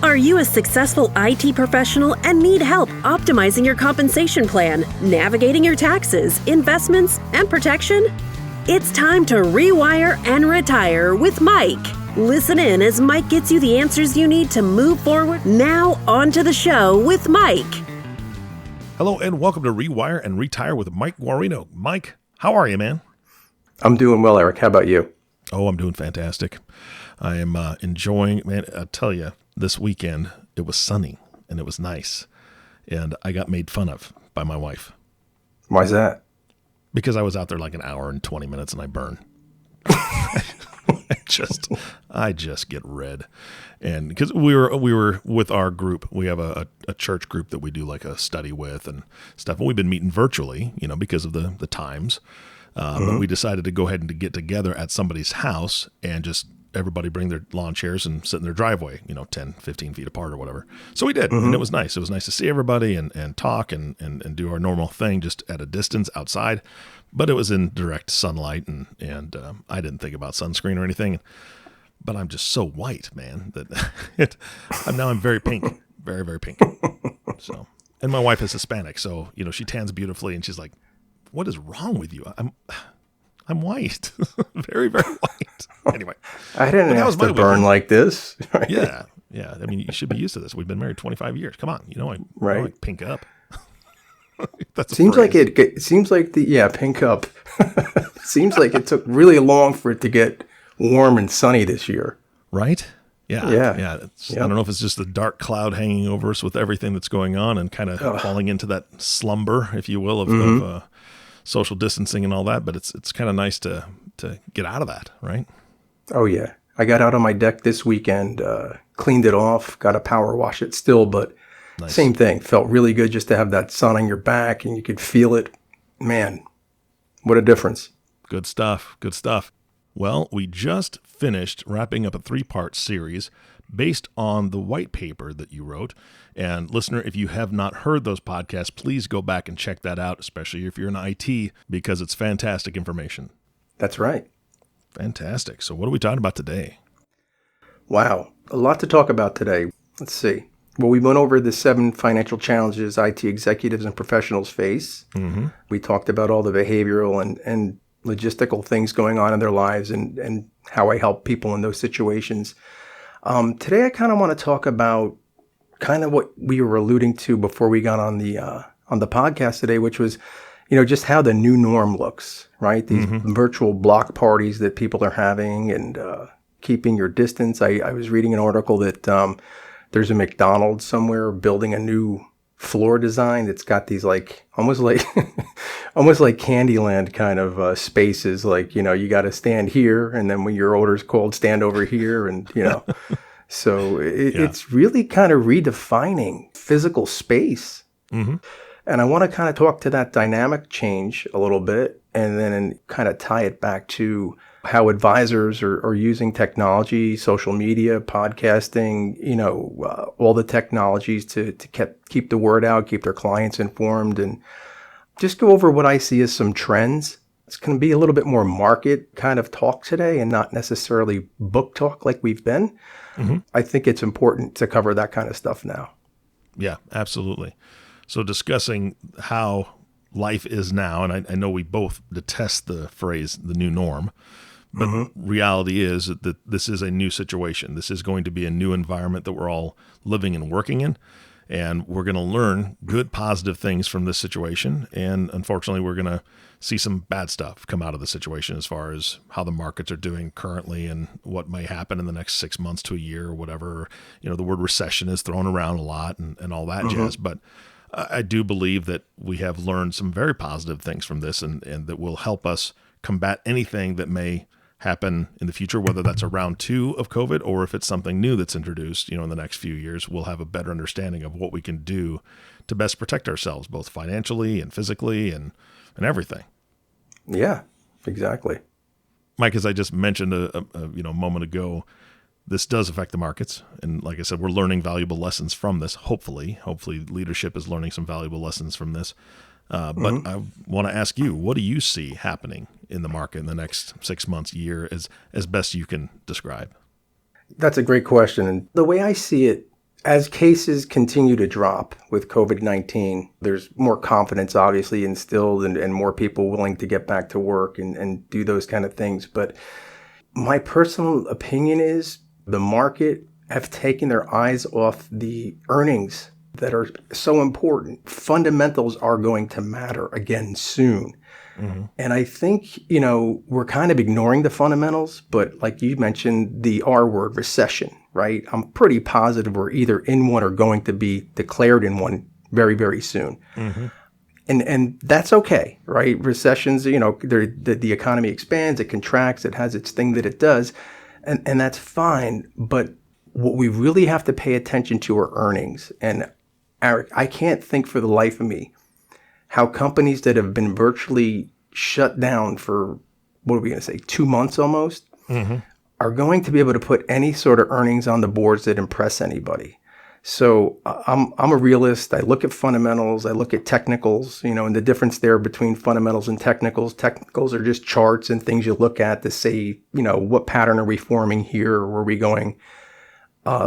Are you a successful IT professional and need help optimizing your compensation plan, navigating your taxes, investments, and protection? It's time to rewire and retire with Mike. Listen in as Mike gets you the answers you need to move forward. Now, on to the show with Mike. Hello and welcome to Rewire and Retire with Mike Guarino. Mike, how are you, man? I'm doing well, Eric. How about you? Oh, I'm doing fantastic. I am enjoying, man, I'll tell you, this weekend it was sunny and it was nice. And I got made fun of by my wife. Why's that? Because I was out there like an hour and 20 minutes and I burn. I just get red. And because we were with our group, we have a church group that we do like a study with and stuff. And we've been meeting virtually, because of the times. But we decided to go ahead and to get together at somebody's house and just everybody bring their lawn chairs and sit in their driveway, 10, 15 feet apart or whatever. So we did, and it was nice. It was nice to see everybody and talk and do our normal thing just at a distance outside. But it was in direct sunlight, and I didn't think about sunscreen or anything. But I'm just so white, man, that I'm very pink, very, very pink. So, and my wife is Hispanic, so she tans beautifully, and she's like, "What is wrong with you?" I'm white, very, very white. Anyway, I didn't have to burn like this. Right? Yeah. I mean, you should be used to this. We've been married 25 years. Come on, I pink up. That's seems like it. Seems like pink up. Seems like it took really long for it to get warm and sunny this year. Right? Yeah. Yep. I don't know if it's just the dark cloud hanging over us with everything that's going on and kind of falling into that slumber, if you will, of social distancing and all that, but it's kind of nice to get out of that, right? Oh yeah, I got out on my deck this weekend, cleaned it off, got to power wash it still, but nice. Same thing. Felt really good just to have that sun on your back and you could feel it. Man, what a difference! Good stuff. Well, we just finished wrapping up a 3-part series based on the white paper that you wrote. And listener, if you have not heard those podcasts, please go back and check that out, especially if you're in IT, because it's fantastic information. That's right. Fantastic. So what are we talking about today? Wow. A lot to talk about today. Let's see. Well, we went over the 7 financial challenges IT executives and professionals face. Mm-hmm. We talked about all the behavioral and logistical things going on in their lives and how I help people in those situations. Today, I kind of want to talk about kind of what we were alluding to before we got on the podcast today, which was, just how the new norm looks, right? These virtual block parties that people are having and keeping your distance. I was reading an article that there's a McDonald's somewhere building a new floor design that's got these almost like Candyland kind of spaces. Like, you got to stand here, and then when your order's called, stand over here, and So it's really kind of redefining physical space. Mm-hmm. And I want to kind of talk to that dynamic change a little bit and then kind of tie it back to how advisors are using technology, social media, podcasting, all the technologies to keep the word out, keep their clients informed, and just go over what I see as some trends. It's going to be a little bit more market kind of talk today and not necessarily book talk like we've been. Mm-hmm. I think it's important to cover that kind of stuff now. Yeah, absolutely. So discussing how life is now, and I know we both detest the phrase, the new norm, but reality is that this is a new situation. This is going to be a new environment that we're all living and working in. And we're going to learn good, positive things from this situation. And unfortunately, we're going to see some bad stuff come out of the situation as far as how the markets are doing currently and what may happen in the next 6 months to a year or whatever. The word recession is thrown around a lot and all that jazz. But I do believe that we have learned some very positive things from this and that will help us combat anything that may happen in the future, whether that's a round 2 of COVID or if it's something new that's introduced, in the next few years. We'll have a better understanding of what we can do to best protect ourselves, both financially and physically and everything. Yeah, exactly. Mike, as I just mentioned a moment ago, this does affect the markets. And like I said, we're learning valuable lessons from this. Hopefully leadership is learning some valuable lessons from this. But I want to ask you, what do you see happening in the market in the next 6 months, year, as best you can describe? That's a great question. And the way I see it As cases continue to drop with COVID-19, there's more confidence obviously instilled and more people willing to get back to work and do those kind of things. But my personal opinion is the market have taken their eyes off the earnings that are so important. Fundamentals are going to matter again soon. Mm-hmm. And I think, we're kind of ignoring the fundamentals, but like you mentioned, the R word, recession, right? I'm pretty positive we're either in one or going to be declared in one very, very soon. Mm-hmm. And that's okay, right? Recessions, the economy expands, it contracts, it has its thing that it does, and that's fine. But what we really have to pay attention to are earnings. And Eric, I can't think for the life of me how companies that have been virtually shut down for, what are we going to say, 2 months almost, mm-hmm. are going to be able to put any sort of earnings on the boards that impress anybody. So I'm a realist. I look at fundamentals. I look at technicals, and the difference there between fundamentals and technicals. Technicals are just charts and things you look at to say, what pattern are we forming here, or where are we going?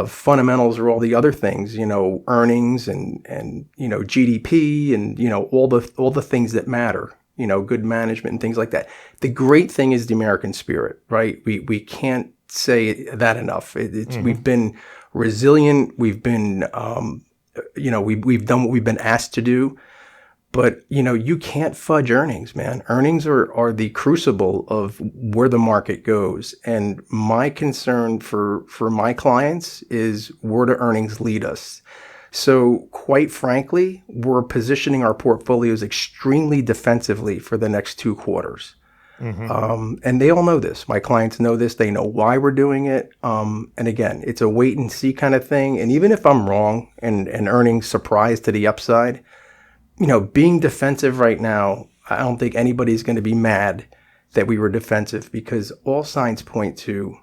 Fundamentals are all the other things, earnings and GDP and, all the things that matter, good management and things like that. The great thing is the American spirit, right? We can't say that enough. Mm-hmm. We've been resilient. We've been, we've done what we've been asked to do. But, you can't fudge earnings, man. Earnings are the crucible of where the market goes. And my concern for my clients is where do earnings lead us? So quite frankly, we're positioning our portfolios extremely defensively for the next 2 quarters. Mm-hmm. And they all know this. My clients know this. They know why we're doing it. And again, it's a wait and see kind of thing. And even if I'm wrong and earnings surprise to the upside, being defensive right now, I don't think anybody's going to be mad that we were defensive, because all signs point to,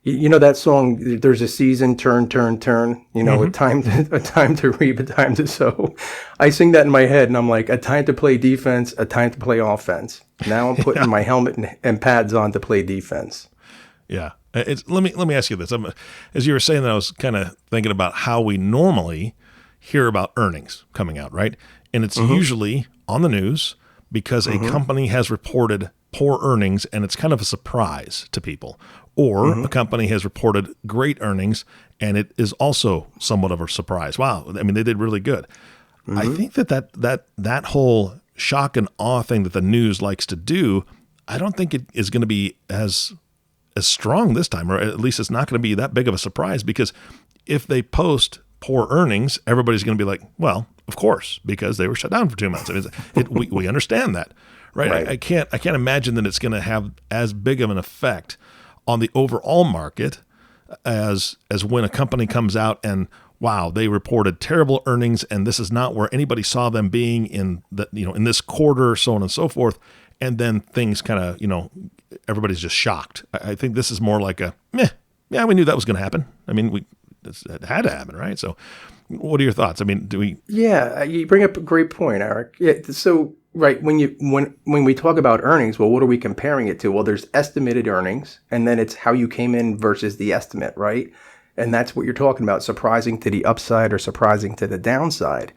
that song, there's a season, turn, mm-hmm. a time to reap, a time to sow. I sing that in my head and I'm like, a time to play defense, a time to play offense. Now I'm putting my helmet and pads on to play defense. Yeah. Let me ask you this. As you were saying that, I was kind of thinking about how we normally hear about earnings coming out, right? And it's mm-hmm. usually on the news because mm-hmm. a company has reported poor earnings and it's kind of a surprise to people. Or mm-hmm. a company has reported great earnings and it is also somewhat of a surprise. Wow, I mean, they did really good. Mm-hmm. I think that whole shock and awe thing that the news likes to do, I don't think it is going to be as strong this time, or at least it's not going to be that big of a surprise, because if they post poor earnings, everybody's going to be like, well, of course, because they were shut down for 2 months. I mean, we understand that, right? I can't imagine that it's going to have as big of an effect on the overall market as when a company comes out and, wow, they reported terrible earnings and this is not where anybody saw them being in in this quarter, so on and so forth. And then things kind of, everybody's just shocked. I think this is more like yeah, we knew that was going to happen. I mean, it had to happen, right? So what are your thoughts? I mean, do we? Yeah, you bring up a great point, Eric. Yeah, so right, when we talk about earnings, well, what are we comparing it to? Well, there's estimated earnings, and then it's how you came in versus the estimate, right? And that's what you're talking about, surprising to the upside or surprising to the downside.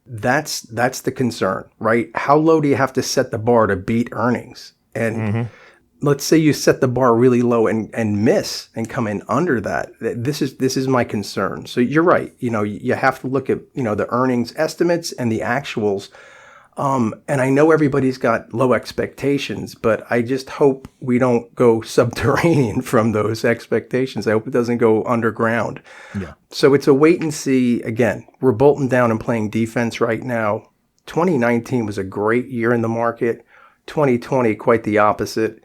That's the concern, right? How low do you have to set the bar to beat earnings? And mm-hmm. let's say you set the bar really low and miss and come in under that. This is my concern. So you're right. You have to look at, the earnings estimates and the actuals. And I know everybody's got low expectations, but I just hope we don't go subterranean from those expectations. I hope it doesn't go underground. Yeah. So it's a wait and see. Again, we're bolting down and playing defense right now. 2019 was a great year in the market. 2020, quite the opposite.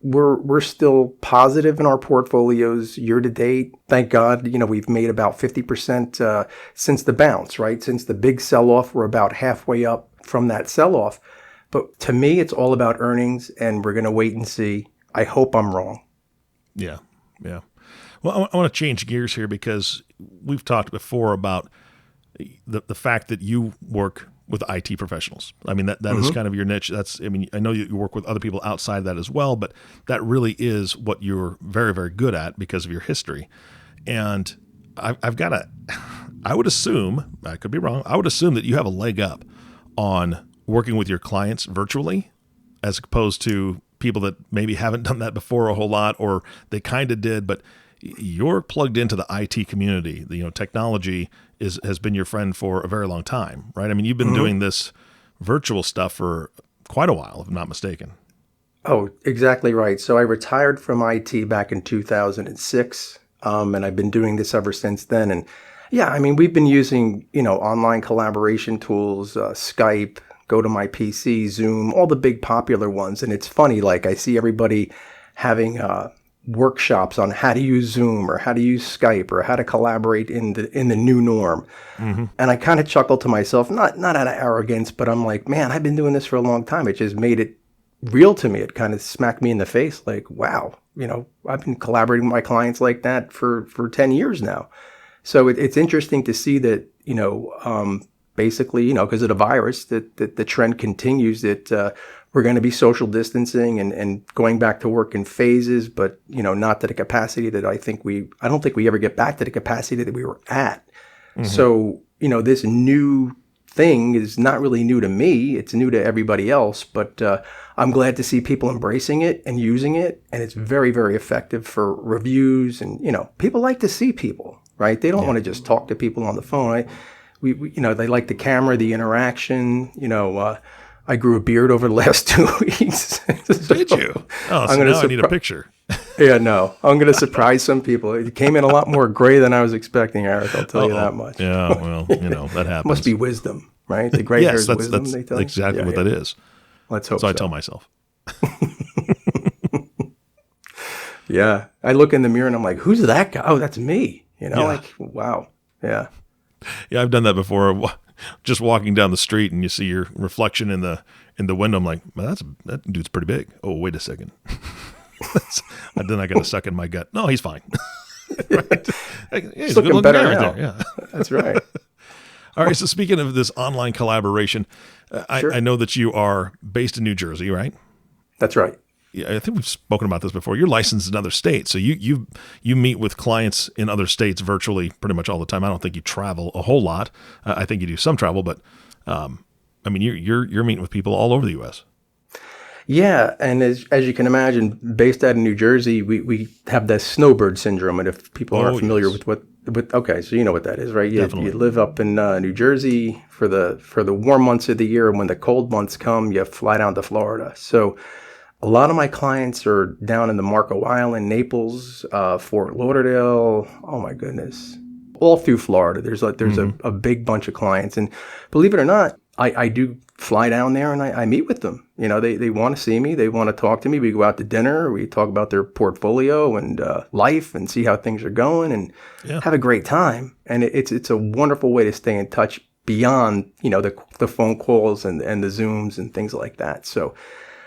We're still positive in our portfolios year to date. Thank God, we've made about 50% since the bounce, right? Since the big sell-off, we're about halfway up from that sell-off. But to me, it's all about earnings, and we're going to wait and see. I hope I'm wrong. Yeah. Well, I want to change gears here because we've talked before about the fact that you work with IT professionals. I mean, that mm-hmm. is kind of your niche. I know you work with other people outside that as well, but that really is what you're very, very good at because of your history. And I've got I would assume, I could be wrong, I would assume that you have a leg up on working with your clients virtually as opposed to people that maybe haven't done that before a whole lot, or they kind of did, but you're plugged into the IT community. Technology has been your friend for a very long time, right? I mean, you've been doing this virtual stuff for quite a while, if I'm not mistaken. Oh, exactly right. So I retired from IT back in 2006, and I've been doing this ever since then. And yeah, I mean, we've been using, online collaboration tools, Skype, Go to My PC, Zoom, all the big popular ones. And it's funny, like I see everybody having workshops on how to use Zoom or how to use Skype or how to collaborate in the new norm. Mm-hmm. And I kind of chuckle to myself, not out of arrogance, but I'm like, man, I've been doing this for a long time. It just made it real to me. It kind of smacked me in the face like, wow, I've been collaborating with my clients like that for 10 years now. So it's interesting to see that, basically, because of the virus, that the trend continues, that we're going to be social distancing and going back to work in phases, but, not to the capacity that I don't think we ever get back to the capacity that we were at. Mm-hmm. So, this new thing is not really new to me. It's new to everybody else, but I'm glad to see people embracing it and using it. And it's very, very effective for reviews. And, people like to see people, right? They don't want to just talk to people on the phone, right? We they like the camera, the interaction. I grew a beard over the last 2 weeks. So did you? Oh, so now I need a picture. Yeah, no. I'm going to surprise some people. It came in a lot more gray than I was expecting, Eric. I'll tell you that much. Yeah, well, that happens. Must be wisdom, right? The gray hair is wisdom, that's they tell exactly what that is. Let's hope so. I tell myself. Yeah. I look in the mirror and I'm like, who's that guy? Oh, that's me. Like, wow. Yeah. Yeah, I've done that before. Just walking down the street and you see your reflection in the window. I'm like, man, that dude's pretty big. Oh, wait a second. And then I got to suck in my gut. No, he's fine. Right? He's looking better now. Yeah, that's right. All right. So speaking of this online collaboration, Sure. I know that you are based in New Jersey, right? That's right. Yeah, I think we've spoken about this before. You're licensed in other states, so you meet with clients in other states virtually pretty much all the time. I don't think you travel a whole lot. I think you do some travel, but I mean, you're meeting with people all over the U.S. Yeah, and as you can imagine, based out of New Jersey, we have that snowbird syndrome. And if people aren't familiar with okay, so you know what that is, right? You live up in New Jersey for the warm months of the year, and when the cold months come, you fly down to Florida. So a lot of my clients are down in the Marco Island, Naples, Fort Lauderdale. Oh my goodness, all through Florida. There's a big bunch of clients, and believe it or not, I do fly down there and I meet with them. They want to see me, they want to talk to me. We go out to dinner, we talk about their portfolio and life, and see how things are going, and have a great time. And it's a wonderful way to stay in touch beyond the phone calls and the Zooms and things like that. So.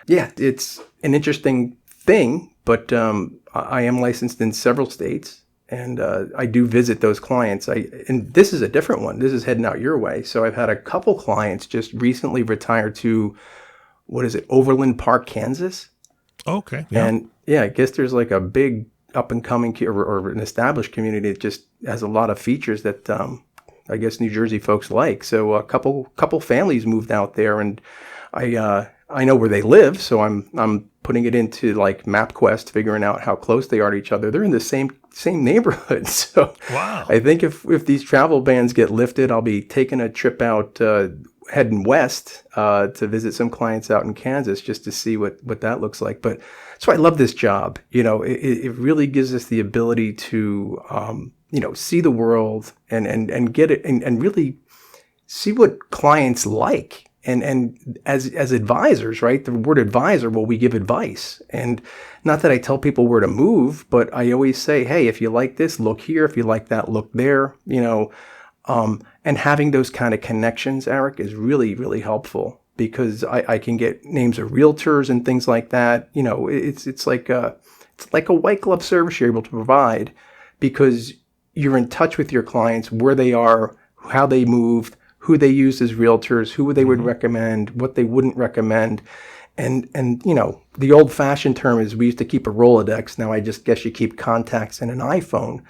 Yeah, it's an interesting thing, but I am licensed in several states, and I do visit those clients. And this is a different one. This is heading out your way. So I've had a couple clients just recently retire to, Overland Park, Kansas. Okay. Yeah. And I guess there's like a big up-and-coming or an established community that just has a lot of features that I guess New Jersey folks like. So a couple families moved out there, and I know where they live, so I'm putting it into like MapQuest, figuring out how close they are to each other. They're in the same neighborhood. So wow. I think if these travel bans get lifted, I'll be taking a trip out, heading west to visit some clients out in Kansas just to see what that looks like. But that's why I love this job. It really gives us the ability to see the world and get it and really see what clients like. And as advisors, right? The word advisor, well, we give advice. And not that I tell people where to move, but I always say, hey, if you like this, look here. If you like that, look there. And having those kind of connections, Eric, is really, really helpful, because I can get names of realtors and things like that. It's like a white glove service you're able to provide, because you're in touch with your clients, where they are, how they moved, who they use as realtors, who they would recommend, what they wouldn't recommend. And the old-fashioned term is we used to keep a Rolodex. Now I just guess you keep contacts in an iPhone.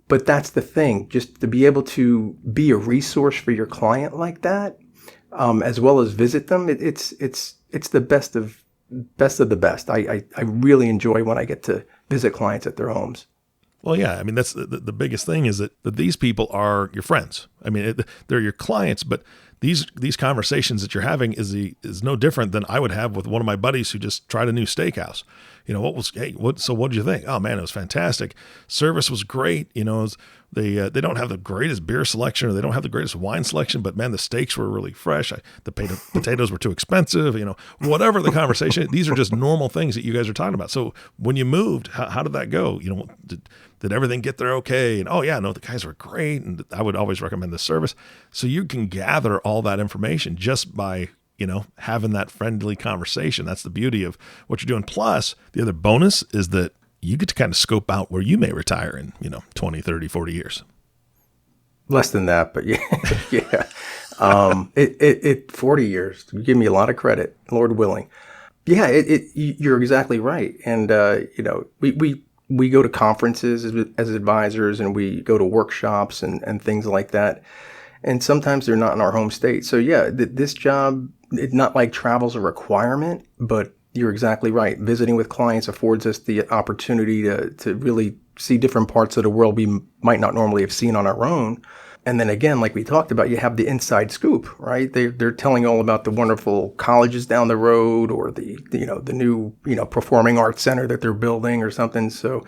But that's the thing, just to be able to be a resource for your client like that, as well as visit them. It's the best of the best. I really enjoy when I get to visit clients at their homes. Well, yeah. I mean, that's the biggest thing is that these people are your friends. I mean, they're your clients, but these conversations that you're having is no different than I would have with one of my buddies who just tried a new steakhouse. You know, what did you think? Oh man, it was fantastic. Service was great. You know, they don't have the greatest beer selection or they don't have the greatest wine selection, but man, the steaks were really fresh. The potatoes were too expensive. You know, whatever the conversation, these are just normal things that you guys are talking about. So when you moved, how did that go? You know, did everything get there okay? And oh yeah, no, the guys were great. And I would always recommend the service. So you can gather all that information just by, you know, having that friendly conversation. That's the beauty of what you're doing. Plus, the other bonus is that you get to kind of scope out where you may retire in, 20, 30, 40 years. Less than that, but yeah. Yeah. 40 years. You give me a lot of credit, Lord willing. Yeah, you're exactly right. And, we go to conferences as advisors and we go to workshops and things like that. And sometimes they're not in our home state. So yeah, this job, it's not like travel's a requirement, but you're exactly right. Visiting with clients affords us the opportunity to really see different parts of the world we might not normally have seen on our own. And then again, like we talked about, you have the inside scoop, right? They're telling all about the wonderful colleges down the road or the new, performing arts center that they're building or something. So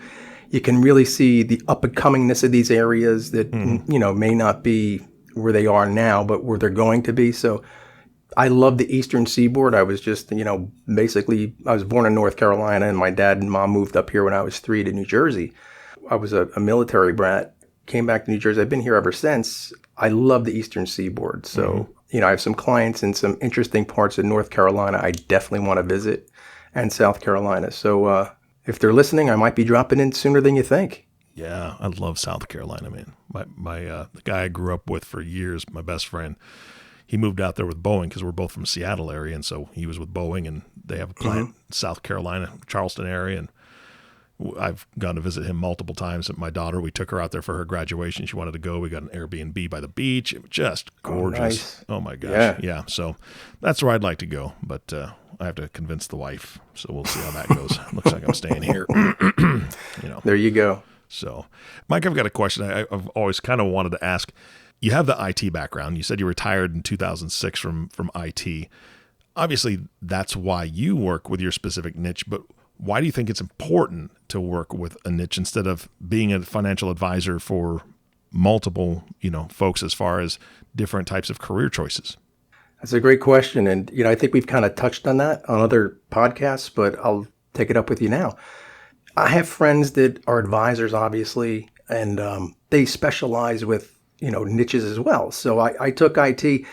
you can really see the up and comingness of these areas that, may not be where they are now, but where they're going to be. So I love the Eastern Seaboard. I was just, basically, I was born in North Carolina and my dad and mom moved up here when I was 3 to New Jersey. I was a military brat, came back to New Jersey. I've been here ever since. I love the Eastern Seaboard. So, I have some clients in some interesting parts of North Carolina I definitely want to visit, and South Carolina. So if they're listening, I might be dropping in sooner than you think. Yeah, I love South Carolina, man. The guy I grew up with for years, my best friend, he moved out there with Boeing because we're both from Seattle area, and so he was with Boeing, and they have a plant in South Carolina, Charleston area, and I've gone to visit him multiple times. My daughter, we took her out there for her graduation. She wanted to go. We got an Airbnb by the beach. It was just gorgeous. Oh, nice. Oh my gosh. Yeah. So that's where I'd like to go, but I have to convince the wife. So we'll see how that goes. Looks like I'm staying here. There you go. So, Mike, I've got a question I've always kind of wanted to ask. You have the IT background. You said you retired in 2006 from IT. Obviously, that's why you work with your specific niche, but why do you think it's important to work with a niche instead of being a financial advisor for multiple, folks as far as different types of career choices? That's a great question. And, I think we've kind of touched on that on other podcasts, but I'll take it up with you now. I have friends that are advisors, obviously, and they specialize with, niches as well. So I took IT, to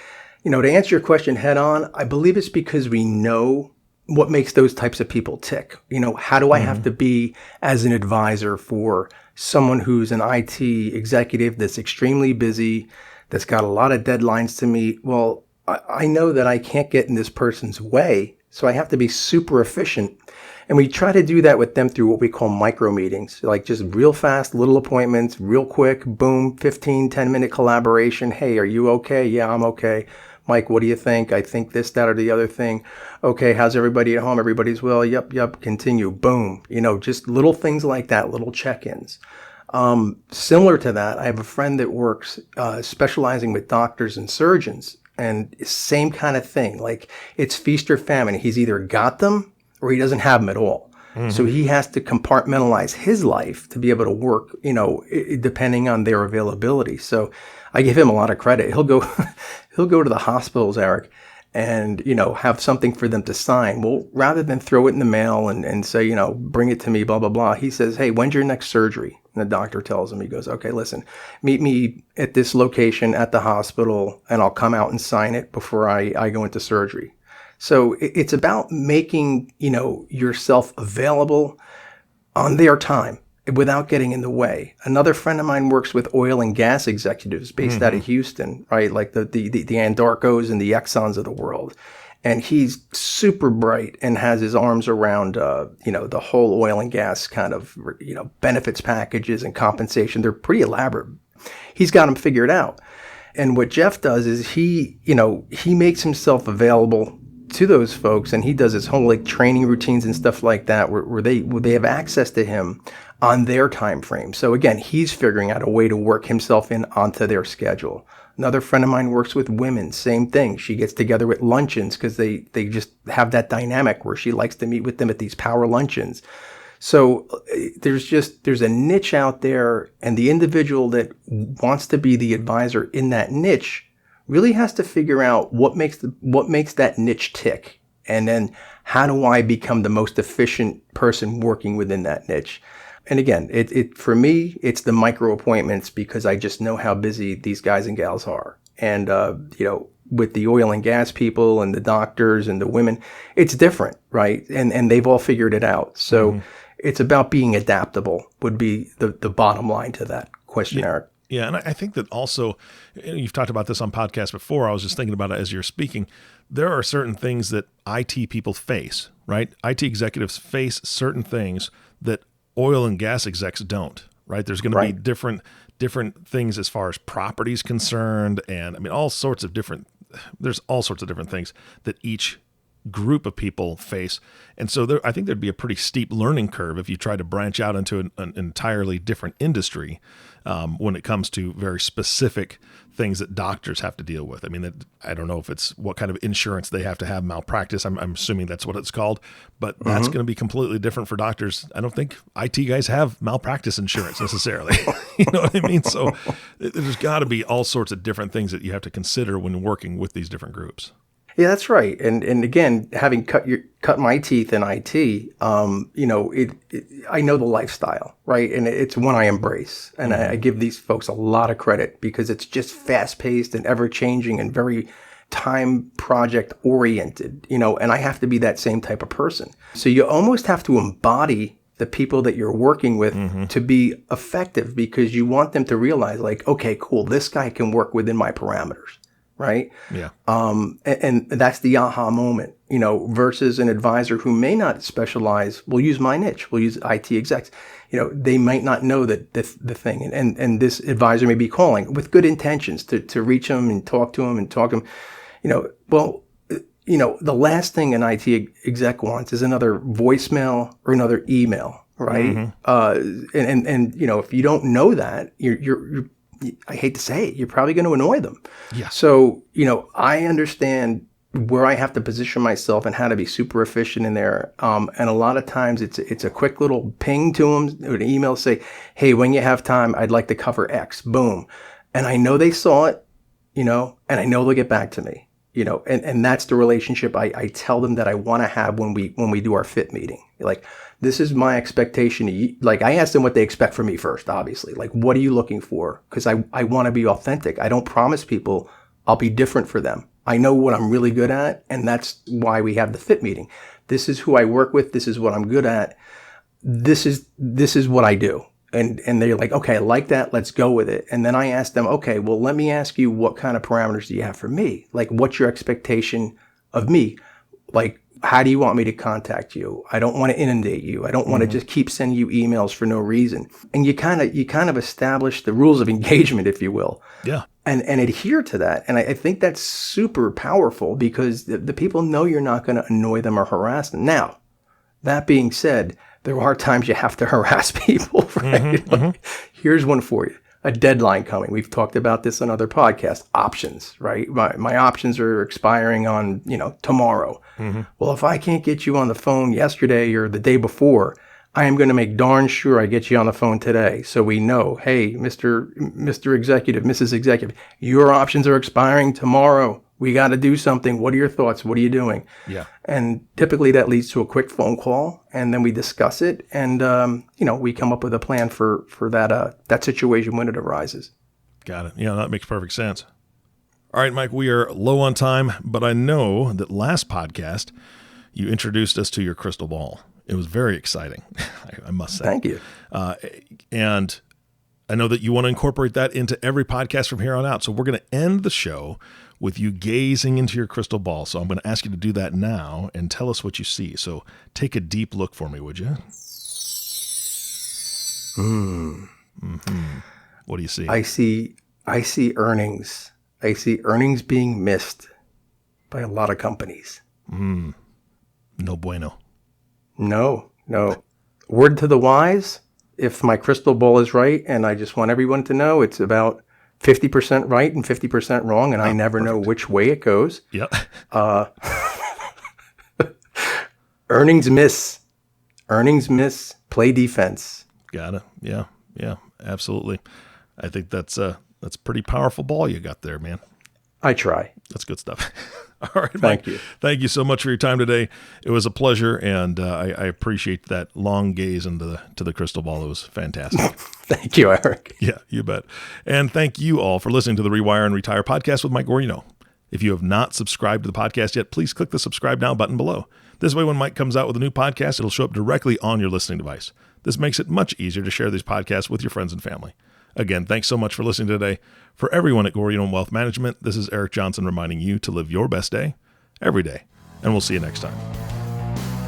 answer your question head on, I believe it's because we know what makes those types of people tick. How do I have to be as an advisor for someone who's an IT executive that's extremely busy, that's got a lot of deadlines to meet? Well, I know that I can't get in this person's way, so I have to be super efficient. And we try to do that with them through what we call micro meetings, like just real fast, little appointments, real quick, boom, 15, 10-minute collaboration. Hey, are you okay? Yeah, I'm okay. Mike, what do you think? I think this, that, or the other thing. Okay, how's everybody at home? Everybody's well. Yep. Continue. Boom. Just little things like that, little check-ins. Similar to that, I have a friend that works specializing with doctors and surgeons, and same kind of thing. Like it's feast or famine. He's either got them or he doesn't have them at all. So he has to compartmentalize his life to be able to work, depending on their availability. So I give him a lot of credit. He'll go to the hospitals, Eric, and, have something for them to sign. Well, rather than throw it in the mail and say, bring it to me, blah, blah, blah. He says, hey, when's your next surgery? And the doctor tells him, he goes, okay, listen, meet me at this location at the hospital and I'll come out and sign it before I go into surgery. So it's about making, yourself available on their time without getting in the way. Another friend of mine works with oil and gas executives based out of Houston, right? Like the Andarcos and the Exxons of the world. And he's super bright and has his arms around, the whole oil and gas kind of, benefits packages and compensation. They're pretty elaborate. He's got them figured out. And what Jeff does is he makes himself available to those folks, and he does his whole like training routines and stuff like that where they have access to him on their time frame. So again, he's figuring out a way to work himself in onto their schedule. Another friend of mine works with women, same thing. She gets together with luncheons because they just have that dynamic where she likes to meet with them at these power luncheons. So there's a niche out there, and the individual that wants to be the advisor in that niche really has to figure out what makes that niche tick, and then how do I become the most efficient person working within that niche. And again, it for me, it's the micro appointments, because I just know how busy these guys and gals are. And with the oil and gas people and the doctors and the women, it's different, right? And they've all figured it out. So it's about being adaptable would be the bottom line to that question, Eric. Yeah, and I think that also, you've talked about this on podcasts before. I was just thinking about it as you're speaking. There are certain things that IT people face, right? IT executives face certain things that oil and gas execs don't, right? There's going to be different things as far as property's concerned, and I mean there's all sorts of different things that each group of people face. And so I think there'd be a pretty steep learning curve if you try to branch out into an entirely different industry when it comes to very specific things that doctors have to deal with. I mean, I don't know if it's what kind of insurance they have to have, malpractice. I'm assuming that's what it's called, but that's going to be completely different for doctors. I don't think IT guys have malpractice insurance necessarily. You know what I mean? So there's got to be all sorts of different things that you have to consider when working with these different groups. Yeah, that's right. And again, having cut my teeth in IT, I know the lifestyle, right? And it's one I embrace. And I give these folks a lot of credit because it's just fast paced and ever changing and very time project oriented, and I have to be that same type of person. So you almost have to embody the people that you're working with to be effective, because you want them to realize like, okay, cool, this guy can work within my parameters. Right? Yeah. And that's the aha moment, versus an advisor who may not specialize. We'll use my niche. We'll use IT execs. They might not know that the thing. And this advisor may be calling with good intentions to reach them and talk to them. The last thing an IT exec wants is another voicemail or another email. Right. If you don't know that, you're I hate to say it, you're probably going to annoy them. Yeah. So, I understand where I have to position myself and how to be super efficient in there. And a lot of times it's a quick little ping to them, or an email say, hey, when you have time, I'd like to cover X. Boom. And I know they saw it, and I know they'll get back to me, and that's the relationship I tell them that I want to have when we do our fit meeting. Like, this is my expectation. Like, I ask them what they expect from me first, obviously. Like, what are you looking for? Because I want to be authentic. I don't promise people I'll be different for them. I know what I'm really good at, and that's why we have the fit meeting. This is who I work with. This is what I'm good at. This is what I do. And they're like, okay, I like that. Let's go with it. And then I ask them, okay, well, let me ask you, what kind of parameters do you have for me? Like, what's your expectation of me? Like, how do you want me to contact you? I don't want to inundate you. I don't want to just keep sending you emails for no reason. And you kind of establish the rules of engagement, if you will. Yeah. And adhere to that. And I think that's super powerful, because the people know you're not going to annoy them or harass them. Now, that being said, there are times you have to harass people, right? Here's one for you. A deadline coming. We've talked about this on other podcasts. Options, right? My options are expiring on, tomorrow. Well, if I can't get you on the phone yesterday or the day before, I am going to make darn sure I get you on the phone today. So we know, hey, Mr. Executive, Mrs. Executive, your options are expiring tomorrow. We got to do something. What are your thoughts? What are you doing? Yeah. And typically that leads to a quick phone call, and then we discuss it, and we come up with a plan for that situation when it arises. Got it. Yeah, that makes perfect sense. All right, Mike, we are low on time, but I know that last podcast you introduced us to your crystal ball. It was very exciting, I must say. Thank you. And I know that you want to incorporate that into every podcast from here on out. So we're going to end the show with you gazing into your crystal ball. So I'm going to ask you to do that now and tell us what you see. So take a deep look for me, would you? What do you see? I see earnings. I see earnings being missed by a lot of companies. No bueno. No. Word to the wise, if my crystal ball is right, and I just want everyone to know it's about 50% right and 50% wrong, and I never know which way it goes. Yep. Earnings miss. Play defense. Got it. Yeah, absolutely. I think that's pretty powerful ball you got there, man. I try. That's good stuff. All right, Mike. Thank you. Thank you so much for your time today. It was a pleasure, and I appreciate that long gaze into the crystal ball. It was fantastic. Thank you, Eric. Yeah, you bet. And thank you all for listening to the Rewire and Retire podcast with Mike Guarino. If you have not subscribed to the podcast yet, please click the subscribe now button below. This way, when Mike comes out with a new podcast, it'll show up directly on your listening device. This makes it much easier to share these podcasts with your friends and family. Again, thanks so much for listening today. For everyone at Guarino Wealth Management, this is Eric Johnson reminding you to live your best day every day. And we'll see you next time.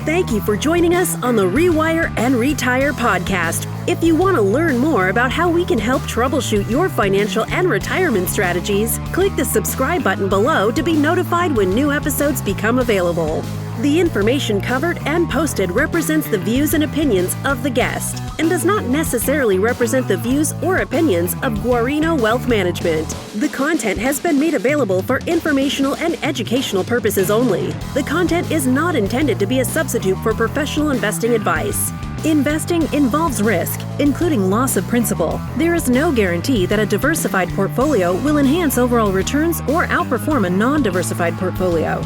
Thank you for joining us on the Rewire and Retire podcast. If you want to learn more about how we can help troubleshoot your financial and retirement strategies, click the subscribe button below to be notified when new episodes become available. The information covered and posted represents the views and opinions of the guest and does not necessarily represent the views or opinions of Guarino Wealth Management. The content has been made available for informational and educational purposes only. The content is not intended to be a substitute for professional investing advice. Investing involves risk, including loss of principal. There is no guarantee that a diversified portfolio will enhance overall returns or outperform a non-diversified portfolio.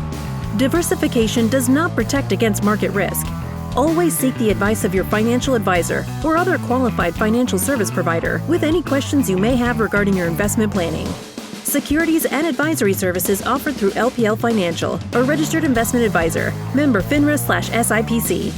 Diversification does not protect against market risk. Always seek the advice of your financial advisor or other qualified financial service provider with any questions you may have regarding your investment planning. Securities and advisory services offered through LPL Financial, a registered investment advisor, member FINRA/SIPC.